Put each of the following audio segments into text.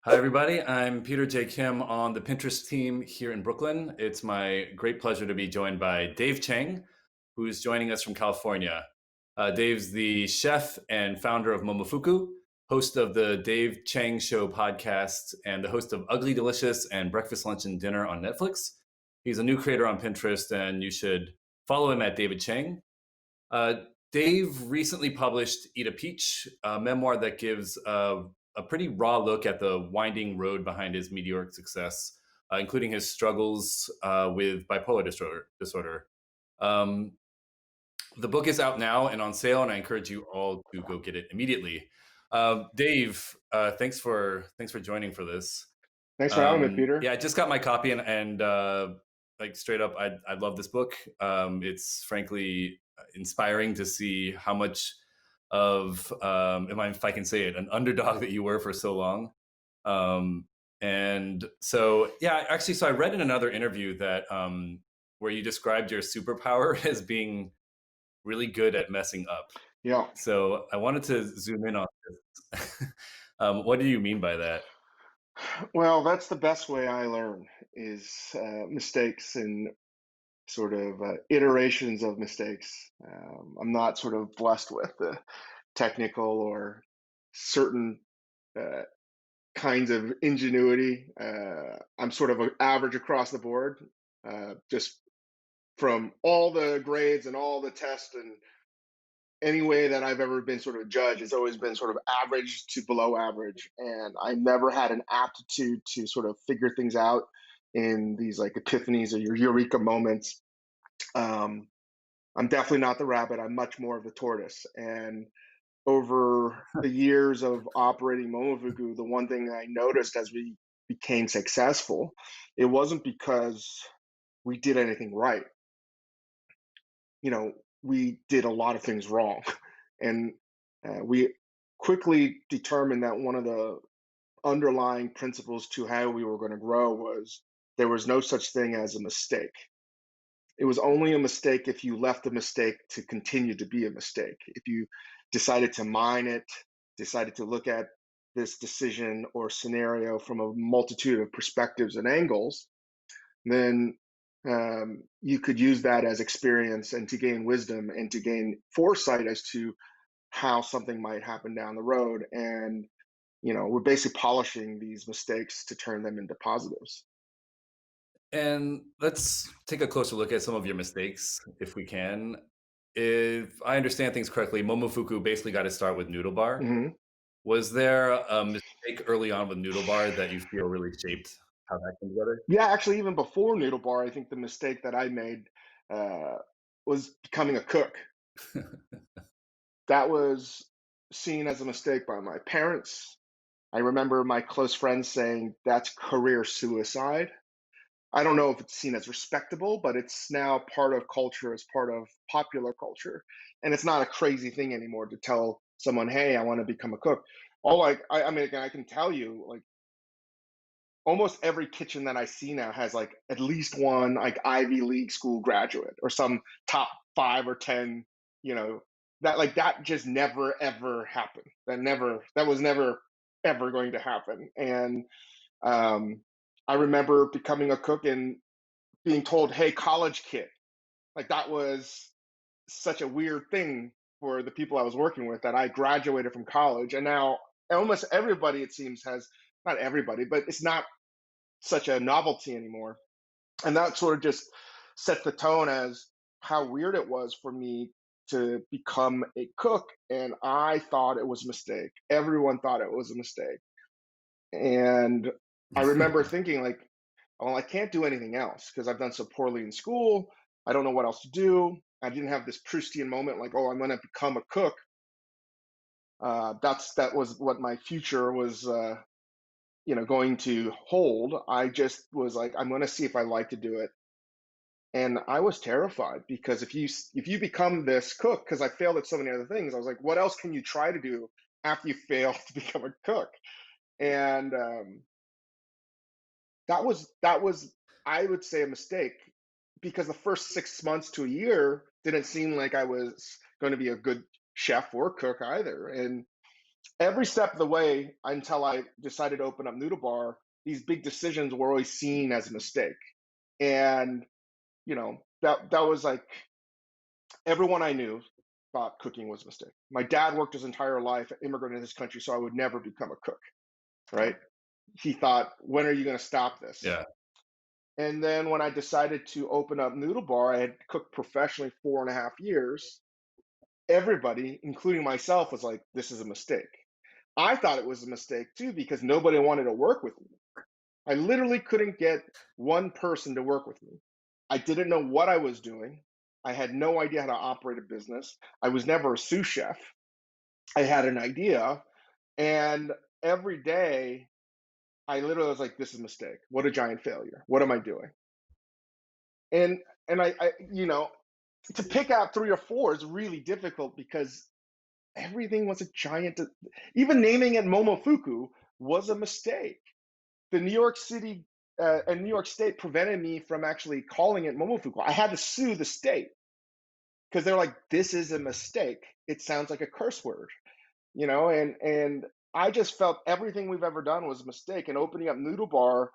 Hi, everybody. I'm Peter J. Kim on the Pinterest team here in Brooklyn. It's my great pleasure to be joined by Dave Chang, who's joining us from California. Dave's the chef and founder of Momofuku, host of the Dave Chang Show podcast, and the host of Ugly Delicious and Breakfast, Lunch, and Dinner on Netflix. He's a new creator on Pinterest, and you should follow him at David Chang. Uh, Dave recently published Eat a Peach, a memoir that gives a pretty raw look at the winding road behind his meteoric success, including his struggles with bipolar disorder. Um, the book is out now and on sale, and I encourage you all to go get it immediately. Dave, thanks for joining for this. Thanks for having me, Peter. Yeah, I just got my copy, and like straight up, I love this book. It's frankly inspiring to see how much of, if I can say it, an underdog that you were for so long. Um, and so, yeah, actually, so I read in another interview that where you described your superpower as being really good at messing up. Yeah. So I wanted to zoom in on this. What do you mean by that? Well, that's the best way I learn is mistakes and sort of iterations of mistakes. I'm not sort of blessed with the technical or certain uh, kinds of ingenuity. I'm sort of average across the board, just from all the grades and all the tests and any way that I've ever been sort of judged, it's always been sort of average to below average. And I never had an aptitude to sort of figure things out in these like epiphanies or your eureka moments. Um, I'm definitely not the rabbit. I'm much more of the tortoise. And over the years of operating Momofuku, the one thing I noticed as we became successful, it wasn't because we did anything right. You know, we did a lot of things wrong. And we quickly determined that one of the underlying principles to how we were going to grow was there was no such thing as a mistake. It was only a mistake if you left the mistake to continue to be a mistake. If you decided to mine it, decided to look at this decision or scenario from a multitude of perspectives and angles, then you could use that as experience and to gain wisdom and to gain foresight as to how something might happen down the road. And, we're basically polishing these mistakes to turn them into positives. And let's take a closer look at some of your mistakes, if we can. If I understand things correctly, Momofuku basically got to start with Noodle Bar. hmm Was there a mistake early on with Noodle Bar that you feel really shaped how that came together? Yeah, actually, even before Noodle Bar, I think the mistake that I made uh, was becoming a cook. That was seen as a mistake by my parents. I remember my close friends saying that's career suicide. I don't know if it's seen as respectable, but it's now part of culture, it's part of popular culture. And it's not a crazy thing anymore to tell someone, hey, I want to become a cook. All I mean, I can tell you, like almost every kitchen that I see now has like at least one like Ivy League school graduate or some top 5 or 10, you know, that just never ever happened. That was never ever going to happen. And um, I remember becoming a cook and being told, "Hey, college kid," like that was such a weird thing for the people I was working with that I graduated from college, and now almost everybody it seems has not everybody, but it's not such a novelty anymore, and that sort of just set the tone as how weird it was for me to become a cook, and I thought it was a mistake. Everyone thought it was a mistake, and I remember thinking like, well, I can't do anything else because I've done so poorly in school. I don't know what else to do. I didn't have this Proustian moment like, oh, I'm going to become a cook. That was what my future was, going to hold. I just was like, I'm going to see if I like to do it, and I was terrified because if you become this cook, because I failed at so many other things, I was like, what else can you try to do after you fail to become a cook? And that was I would say a mistake because the first 6 months to a year didn't seem like I was going to be a good chef or cook either. And every step of the way until I decided to open up Noodle Bar, these big decisions were always seen as a mistake. And, that was like everyone I knew thought cooking was a mistake. My dad worked his entire life, immigrated to this country, so I would never become a cook, right? He thought, when are you going to stop this? Yeah. And then when I decided to open up Noodle Bar, I had cooked professionally 4.5 years. Everybody, including myself, was like, this is a mistake. I thought it was a mistake too because nobody wanted to work with me. I literally couldn't get one person to work with me. I didn't know what I was doing. I had no idea how to operate a business. I was never a sous chef. I had an idea. And every day, I literally was like, this is a mistake. What a giant failure. What am I doing? And and I to pick out three or four is really difficult because everything was a giant. Even naming it Momofuku was a mistake. The New York City and New York State prevented me from actually calling it Momofuku. I had to sue the state because they're like, "This is a mistake. It sounds like a curse word," And I just felt everything we've ever done was a mistake. And opening up Noodle Bar,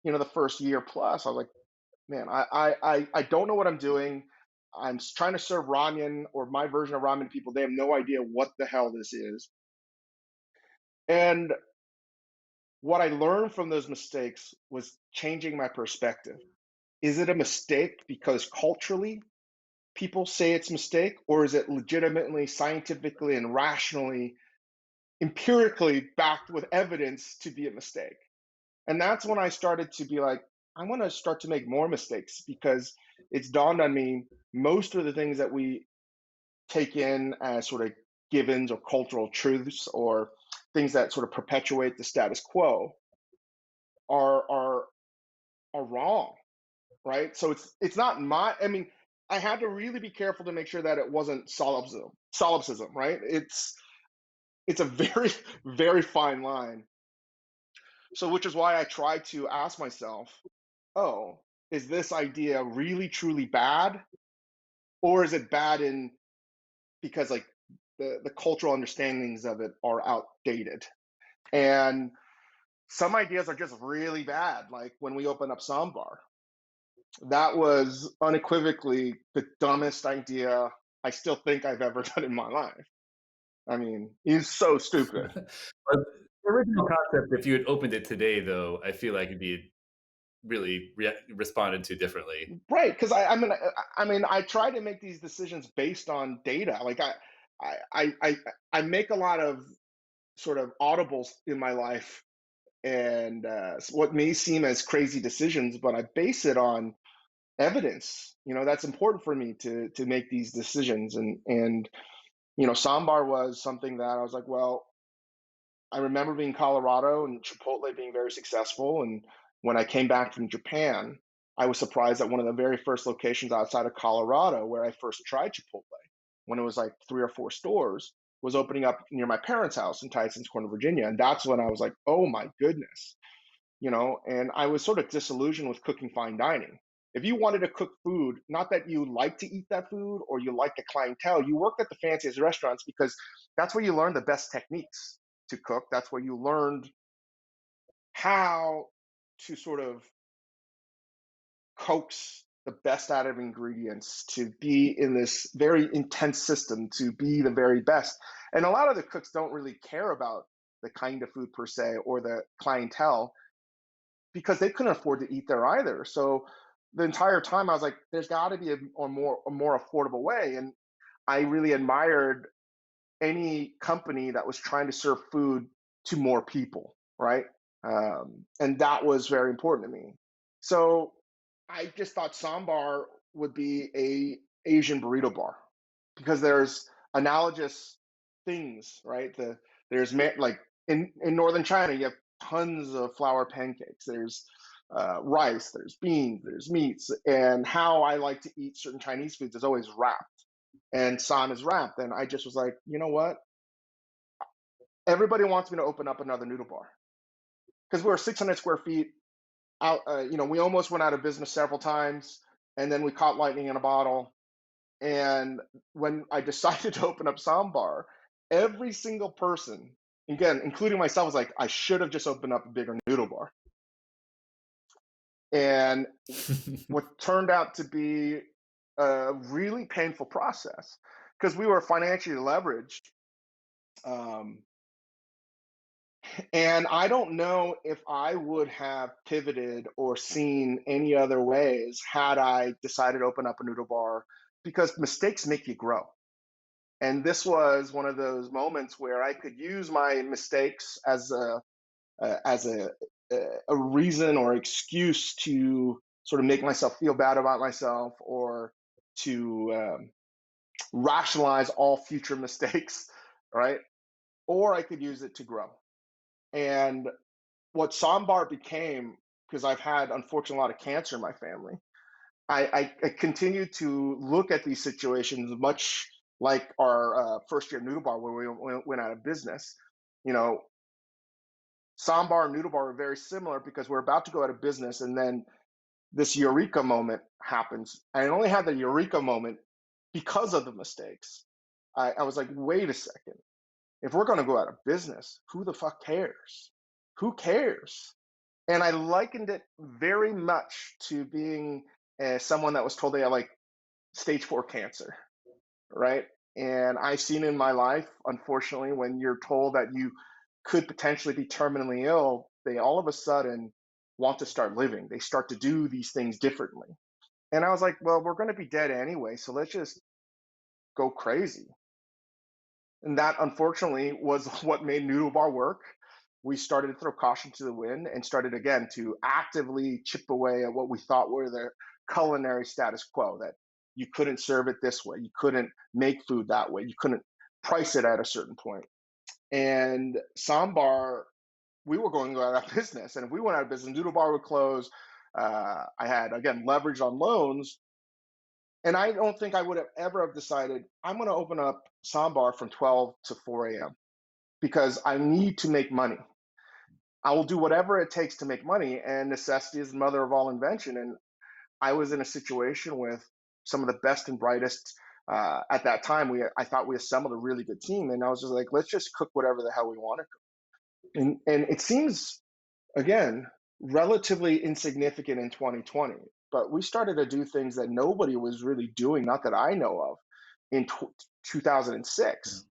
the first year plus, I was like, "Man, I don't know what I'm doing. I'm trying to serve ramen or my version of ramen to people. They have no idea what the hell this is." And what I learned from those mistakes was changing my perspective. Is it a mistake because culturally people say it's a mistake, or is it legitimately, scientifically, and rationally, empirically backed with evidence to be a mistake? And that's when I started to be like, I want to start to make more mistakes because it's dawned on me most of the things that we take in as sort of givens or cultural truths or things that sort of perpetuate the status quo are are are wrong, right? So it's not my. I mean, I had to really be careful to make sure that it wasn't solipsism, right? It's a very very fine line. So which is why I try to ask myself, oh, is this idea really truly bad, or is it bad in because like the cultural understandings of it are outdated? And some ideas are just really bad. Like when we open up Sambar, that was unequivocally the dumbest idea I still think I've ever done in my life. I mean, he's so stupid. But the original concept, if you had opened it today, though, I feel like it'd be really responded to differently. Right, because I mean, I try to make these decisions based on data. Like I, I, I, I make a lot of sort of audibles in my life, and what may seem as crazy decisions, but I base it on evidence. That's important for me to make these decisions, and Sambar was something that I was like, well, I remember being in Colorado and Chipotle being very successful. And when I came back from Japan, I was surprised that one of the very first locations outside of Colorado where I first tried Chipotle, when it was like three or four stores, was opening up near my parents' house in Tysons Corner, Virginia. And that's when I was like, oh my goodness, and I was sort of disillusioned with cooking fine dining. If you wanted to cook food, not that you like to eat that food or you like the clientele, you worked at the fanciest restaurants because that's where you learn the best techniques to cook. That's where you learned how to sort of coax the best out of ingredients to be in this very intense system to be the very best. And a lot of the cooks don't really care about the kind of food per se or the clientele because they couldn't afford to eat there either. So the entire time I was like, there's got to be a more affordable way. And I really admired any company that was trying to serve food to more people, right? And that was very important to me. So I just thought Sambar would be a Asian burrito bar because there's analogous things, right? There's like in northern China, you have tons of flour pancakes. There's rice, there's beans, there's meats, and how I like to eat certain Chinese foods is always wrapped, and San is wrapped. And I just was like, you know what? Everybody wants me to open up another noodle bar because we're 600 square feet out. We almost went out of business several times, and then we caught lightning in a bottle. And when I decided to open up Sambar, every single person again, including myself, was like, I should have just opened up a bigger noodle bar. And what turned out to be a really painful process because we were financially leveraged. Um, and I don't know if I would have pivoted or seen any other ways had I decided to open up a noodle bar because mistakes make you grow. And this was one of those moments where I could use my mistakes as a reason or excuse to sort of make myself feel bad about myself or to rationalize all future mistakes, right? Or I could use it to grow. And what Sambar became, because I've had unfortunately a lot of cancer in my family, I continue to look at these situations much like our first year noodle bar where we went out of business. You know, Sambar and noodle bar are very similar because we're about to go out of business, and then this eureka moment happens. I only had the eureka moment because of the mistakes. I was like, wait a second. If we're going to go out of business, who the fuck cares? Who cares? And I likened it very much to being someone that was told they had like stage 4 cancer, right? And I've seen in my life, unfortunately, when you're told that you could potentially be terminally ill, they all of a sudden want to start living. They start to do these things differently. And I was like, well, we're going to be dead anyway, so let's just go crazy. And that unfortunately was what made Noodle Bar work. We started to throw caution to the wind and started again to actively chip away at what we thought were the culinary status quo, that you couldn't serve it this way, you couldn't make food that way, you couldn't price it at a certain point. And Sambar, we were going to go out of business. And if we went out of business, Noodle Bar would close. I had, again, leverage on loans. And I don't think I would have ever have decided I'm going to open up Sambar from 12 to 4 a.m. because I need to make money. I will do whatever it takes to make money, and necessity is the mother of all invention. And I was in a situation with some of the best and brightest. At that time, I thought we assembled a really good team, and I was just like, let's just cook whatever the hell we want to cook. And it seems, again, relatively insignificant in 2020, but we started to do things that nobody was really doing, not that I know of, in 2006,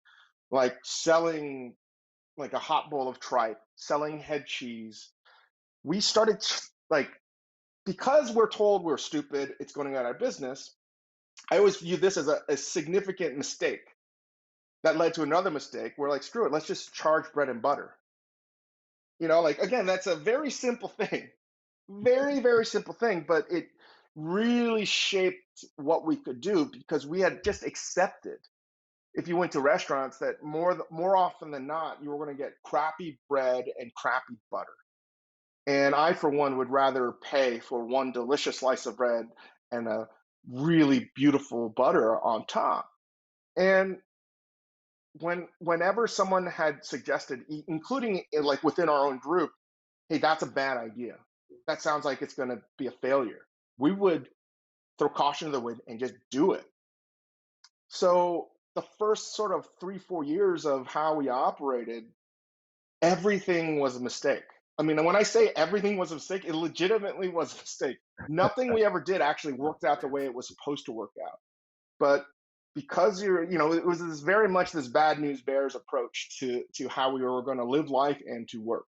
like selling like a hot bowl of tripe, selling head cheese. We started like, because we're told we're stupid, it's going out of business. I always view this as a significant mistake that led to another mistake. We're like, screw it, let's just charge bread and butter. Like, again, that's a very simple thing, very, very simple thing, but it really shaped what we could do because we had just accepted, if you went to restaurants, that more often than not, you were going to get crappy bread and crappy butter. And I, for one, would rather pay for one delicious slice of bread and a really beautiful butter on top. And whenever someone had suggested, including like within our own group, hey, that's a bad idea. That sounds like it's going to be a failure. We would throw caution to the wind and just do it. So the first sort of 3, 4 years of how we operated, everything was a mistake. I mean, when I say everything was a mistake, it legitimately was a mistake. Nothing we ever did actually worked out the way it was supposed to work out. But because it was very much this bad news bears approach to how we were going to live life and to work.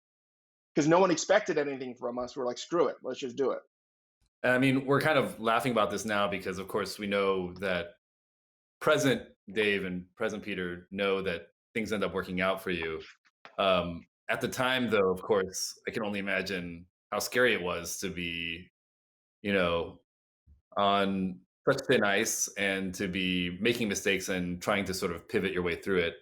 Because no one expected anything from us. We're like, screw it, let's just do it. I mean, we're kind of laughing about this now because, of course, we know that present Dave and present Peter know that things end up working out for you. At the time, though, of course, I can only imagine how scary it was to be, on such thin ice and to be making mistakes and trying to sort of pivot your way through it.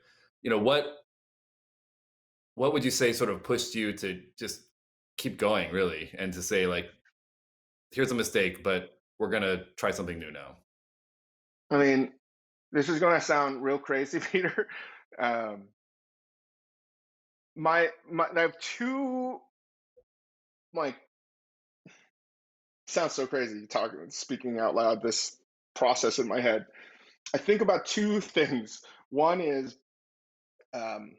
What would you say sort of pushed you to just keep going, really, and to say, like, here's a mistake, but we're gonna try something new now? I mean, this is going to sound real crazy, Peter. Um, I have two, like, sounds so crazy talking, speaking out loud, this process in my head. I think about two things. One is, um,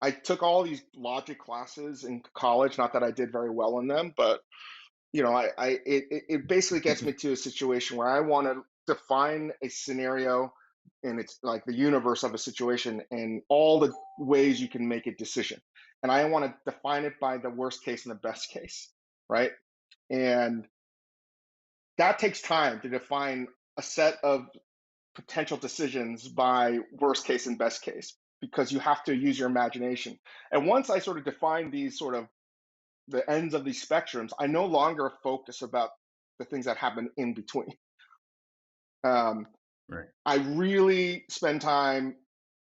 I took all these logic classes in college. Not that I did very well in them, but it basically gets me to a situation where I want to define a scenario, and it's like the universe of a situation and all the ways you can make a decision. And I want to define it by the worst case and the best case, right? And that takes time to define a set of potential decisions by worst case and best case because you have to use your imagination. And once I sort of define these sort of the ends of these spectrums, I no longer focus about the things that happen in between. Um, Right. I really spend time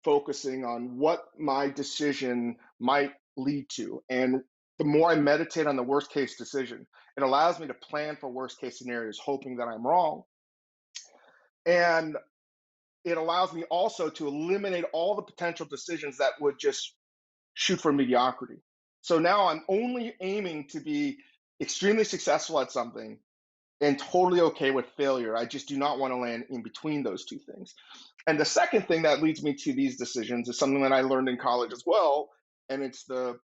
focusing on what my decision might lead to. And the more I meditate on the worst case decision, it allows me to plan for worst case scenarios, hoping that I'm wrong. And it allows me also to eliminate all the potential decisions that would just shoot for mediocrity. So now I'm only aiming to be extremely successful at something and totally okay with failure. I just do not want to land in between those two things. And the second thing that leads me to these decisions is something that I learned in college as well, and it's the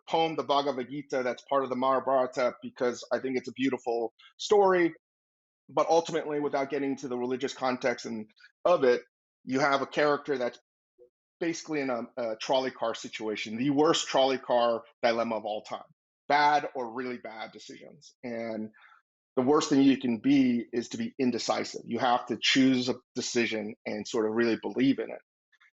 poem, the Bhagavad Gita, that's part of the Mahabharata because I think it's a beautiful story. But ultimately, without getting into the religious context and of it, you have a character that's basically in a trolley car situation, the worst trolley car dilemma of all time, bad or really bad decisions. And the worst thing you can be is to be indecisive. You have to choose a decision and sort of really believe in it.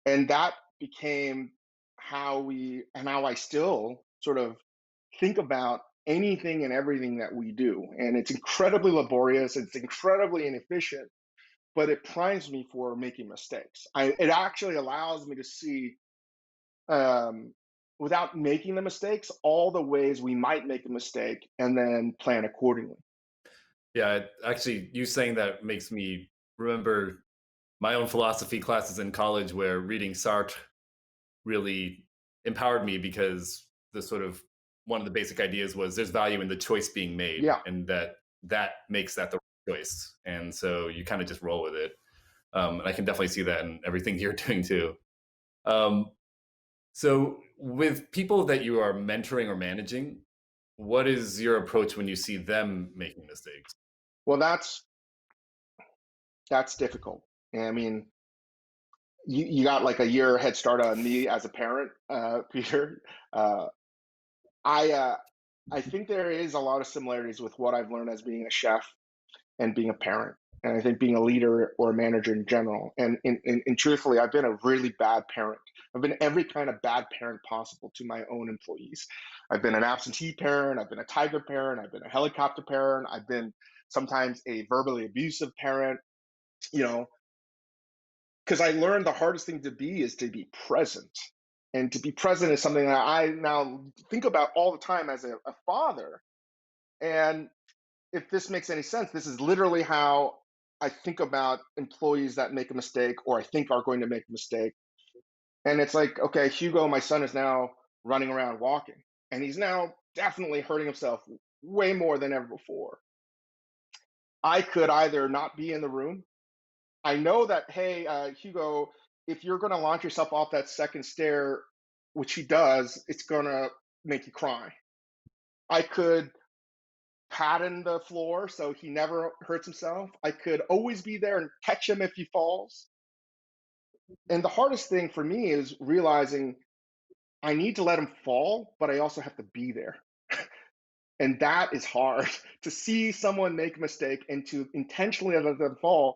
And that became how I still sort of think about anything and everything that we do. And it's incredibly laborious, it's incredibly inefficient, but it primes me for making mistakes. It actually allows me to see, um, without making the mistakes, all the ways we might make a mistake and then plan accordingly. Yeah, actually, you saying that makes me remember my own philosophy classes in college where reading Sartre really empowered me because the sort of one of the basic ideas was there's value in the choice being made Yeah. and that makes that the right choice. And so you kind of just roll with it. And I can definitely see that in everything you're doing too. Um, so with people that you are mentoring or managing, what is your approach when you see them making mistakes? Well, that's difficult. I mean, you got like a year head start on me as a parent, Peter. Uh, I uh, I think there is a lot of similarities with what I've learned as being a chef and being a parent, and I think being a leader or a manager in general. And truthfully, I've been a really bad parent. I've been every kind of bad parent possible to my own employees. I've been an absentee parent. I've been a tiger parent. I've been a helicopter parent. I've been sometimes a verbally abusive parent. You know, because I learned the hardest thing to be is to be present. And to be present is something that I now think about all the time as a father. And if this makes any sense, this is literally how I think about employees that make a mistake or I think are going to make a mistake. And it's like, okay, Hugo, my son, is now running around walking, and he's now definitely hurting himself way more than ever before. I could either not be in the room. I know that, hey, Hugo, if you're going to launch yourself off that second stair, which he does, it's going to make you cry. I could pattern the floor so he never hurts himself. I could always be there and catch him if he falls. And the hardest thing for me is realizing I need to let him fall, but I also have to be there. And that is hard to see someone make a mistake and to intentionally let them fall.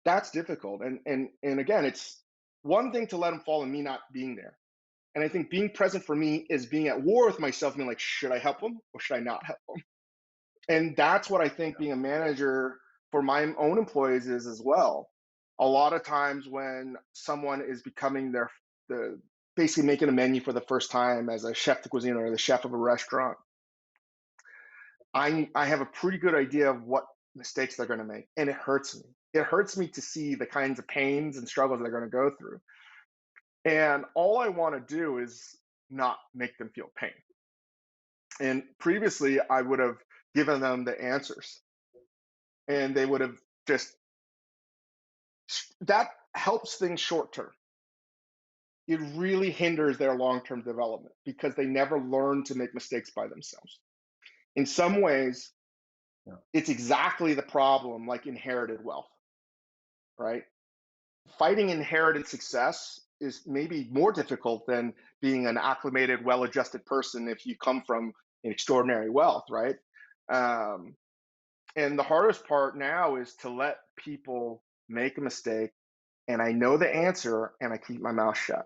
That's difficult. And again, it's one thing to let him fall and me not being there. And I think being present for me is being at war with myself, being like, should I help him or should I not help him? And that's what I think being a manager for my own employees is as well. A lot of times when someone is becoming the basically making a menu for the first time as a chef de cuisine or the chef of a restaurant, I have a pretty good idea of what mistakes they're going to make, and it hurts me. It hurts me to see the kinds of pains and struggles they're going to go through. And all I want to do is not make them feel pain. And previously, I would have given them the answers, and they would have just that helps things short term. it really hinders their long-term development because they never learn to make mistakes by themselves. In some ways, Yeah. it's exactly the problem like inherited wealth, right? Fighting inherited success is maybe more difficult than being an acclimated, well-adjusted person if you come from an extraordinary wealth, right? Um, and the hardest part now is to let people make a mistake and I know the answer and I keep my mouth shut.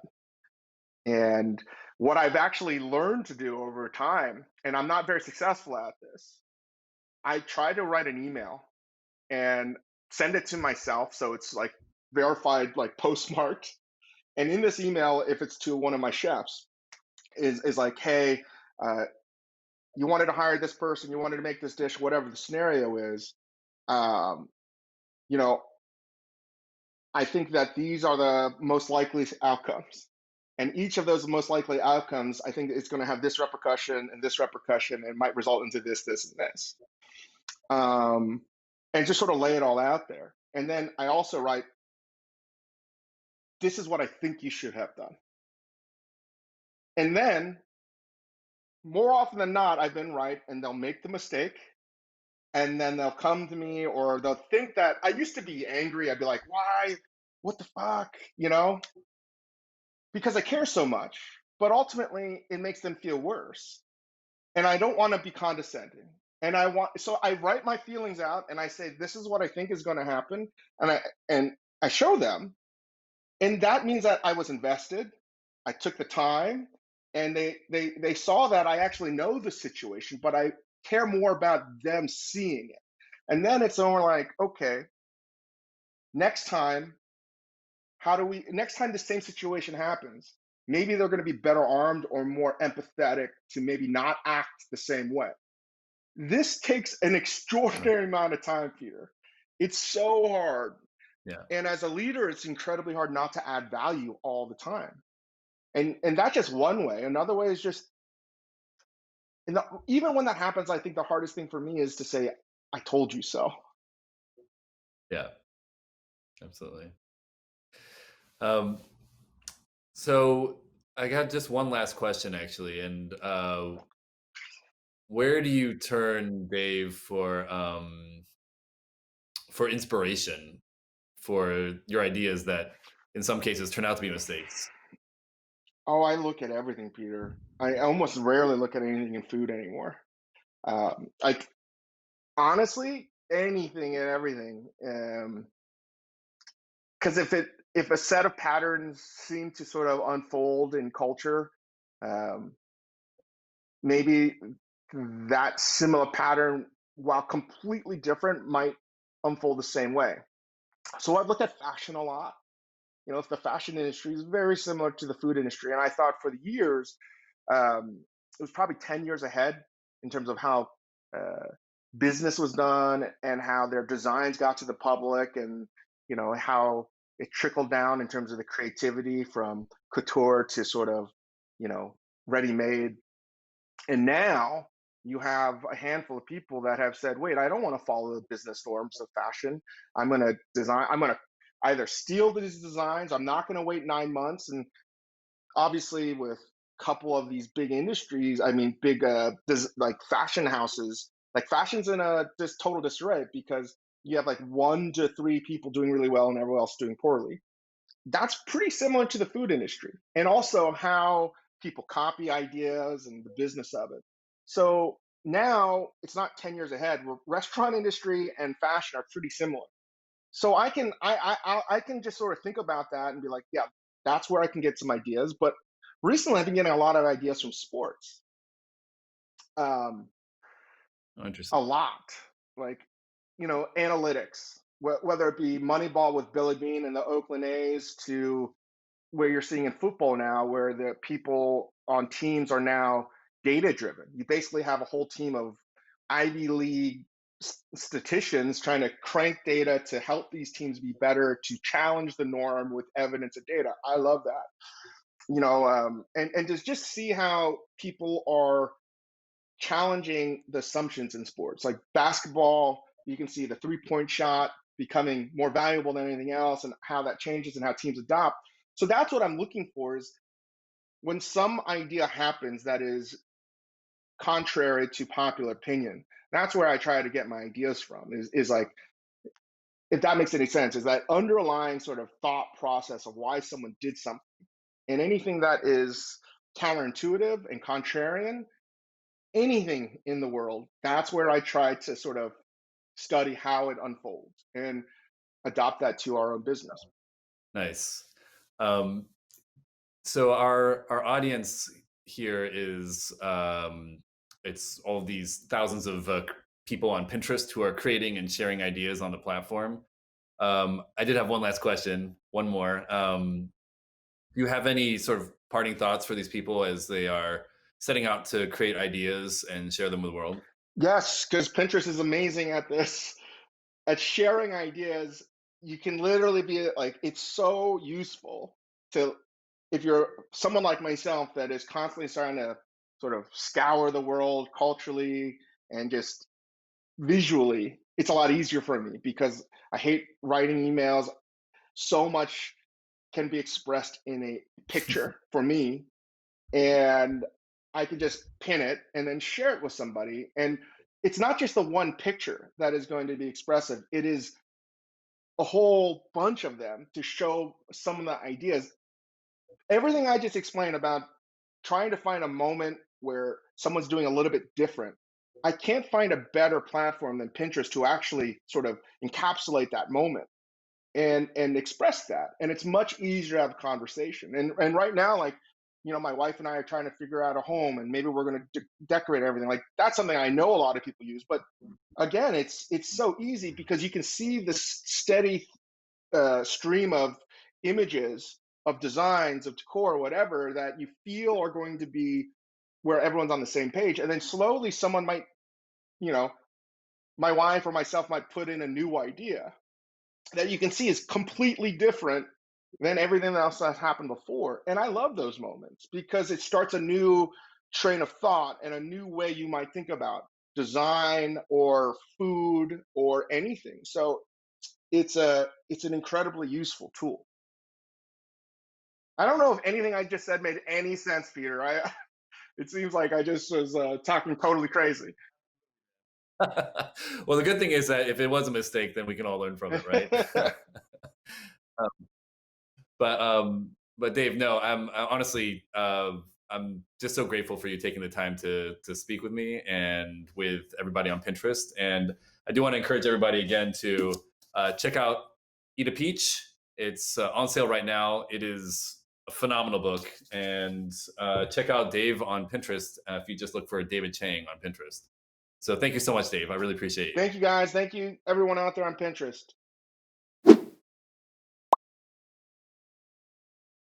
And what I've actually learned to do over time, and I'm not very successful at this, I try to write an email and send it to myself. So it's like verified, like postmarked. And in this email, if it's to one of my chefs, is like, hey, uh, you wanted to hire this person, you wanted to make this dish, whatever the scenario is. Um, you know, I think that these are the most likely outcomes. And each of those most likely outcomes, I think it's going to have this repercussion, and might result into this, this, and this. Um, and just sort of lay it all out there. And then I also write, this is what I think you should have done. And then more often than not, I've been right, and they'll make the mistake. And then they'll come to me, or they'll think that I used to be angry. I'd be like, why? What the fuck? Because I care so much. But ultimately, it makes them feel worse. And I don't want to be condescending. So I write my feelings out and I say, this is what I think is going to happen. And I show them. And that means that I was invested. I took the time, and they saw that I actually know the situation, but I care more about them seeing it. And then it's more like, okay, next time, next time the same situation happens, maybe they're going to be better armed or more empathetic to maybe not act the same way. This takes an Right. extraordinary amount of time, Peter. It's so hard. Yeah. And as a leader, it's incredibly hard not to add value all the time. And that's just one way. Another way is just, even when that happens, I think the hardest thing for me is to say, I told you so. Yeah. Absolutely. Um, so I got just one last question, actually, and where do you turn, Dave, for inspiration for your ideas that, in some cases, turn out to be mistakes? Oh, I look at everything, Peter. I almost rarely look at anything in food anymore. I honestly, anything and everything. Because if a set of patterns seem to sort of unfold in culture, um, maybe that similar pattern, while completely different, might unfold the same way. So I've looked at fashion a lot. If the fashion industry is very similar to the food industry, and I thought for the years, it was probably 10 years ahead in terms of how uh, business was done and how their designs got to the public, and how it trickled down in terms of the creativity from couture to sort of you know ready made. And now you have a handful of people that have said, wait, I don't want to follow the business norms of fashion. I'm going to either steal these designs. I'm not going to wait 9 months. And obviously, with a couple of these big industries, I mean, big, like fashion houses, like fashion's in a just total disarray because you have like 1 to 3 people doing really well and everyone else doing poorly. That's pretty similar to the food industry, and also how people copy ideas and the business of it. So now it's not 10 years ahead. Restaurant industry and fashion are pretty similar. So I can just sort of think about that and be like, yeah, that's where I can get some ideas. But recently I've been getting a lot of ideas from sports. Um, Oh, a interesting. lot. Like, analytics, whether it be Moneyball with Billy Bean and the Oakland A's, to where you're seeing in football now, where the people on teams are now data driven. You basically have a whole team of Ivy League statisticians trying to crank data to help these teams be better, to challenge the norm with evidence and data. I love that. And just see how people are challenging the assumptions in sports. Like basketball, you can see the 3-point shot becoming more valuable than anything else, and how that changes and how teams adopt. So that's what I'm looking for is when some idea happens that is contrary to popular opinion. That's where I try to get my ideas from. Is like, if that makes any sense, is that underlying sort of thought process of why someone did something, and anything that is counterintuitive and contrarian, anything in the world, that's where I try to sort of study how it unfolds and adopt that to our own business. Nice. Um, so our audience here is it's all these thousands of people on Pinterest who are creating and sharing ideas on the platform. I did have one last question, one more. Do you have any sort of parting thoughts for these people as they are setting out to create ideas and share them with the world? Yes, because Pinterest is amazing at this, at sharing ideas. You can literally be like, it's so useful to, if you're someone like myself that is constantly trying to sort of scour the world culturally and just visually, it's a lot easier for me because I hate writing emails. So much can be expressed in a picture for me, and I can just pin it and then share it with somebody. And it's not just the one picture that is going to be expressive, it is a whole bunch of them to show some of the ideas. Everything I just explained about trying to find a moment where someone's doing a little bit different. I can't find a better platform than Pinterest to actually sort of encapsulate that moment and express that. And it's much easier to have a conversation. And right now, like, my wife and I are trying to figure out a home, and maybe we're going to decorate everything. Like, that's something I know a lot of people use, but again, it's so easy because you can see this steady stream of images, of designs, of decor, whatever that you feel are going to be where everyone's on the same page. And then slowly someone might, you know, my wife or myself might put in a new idea that you can see is completely different than everything else that's happened before. And I love those moments because it starts a new train of thought and a new way you might think about design or food or anything. So it's an incredibly useful tool. I don't know if anything I just said made any sense, Peter. I it seems like I just was talking totally crazy. Well, the good thing is that if it was a mistake, then we can all learn from it, right? But Dave, no, honestly, I'm just so grateful for you taking the time to speak with me and with everybody on Pinterest. And I do want to encourage everybody again to check out Eat a Peach. It's on sale right now. It is a phenomenal book. And check out Dave on Pinterest if you just look for David Chang on Pinterest. So thank you so much, Dave. I really appreciate you. Thank you guys. Thank you everyone out there on Pinterest.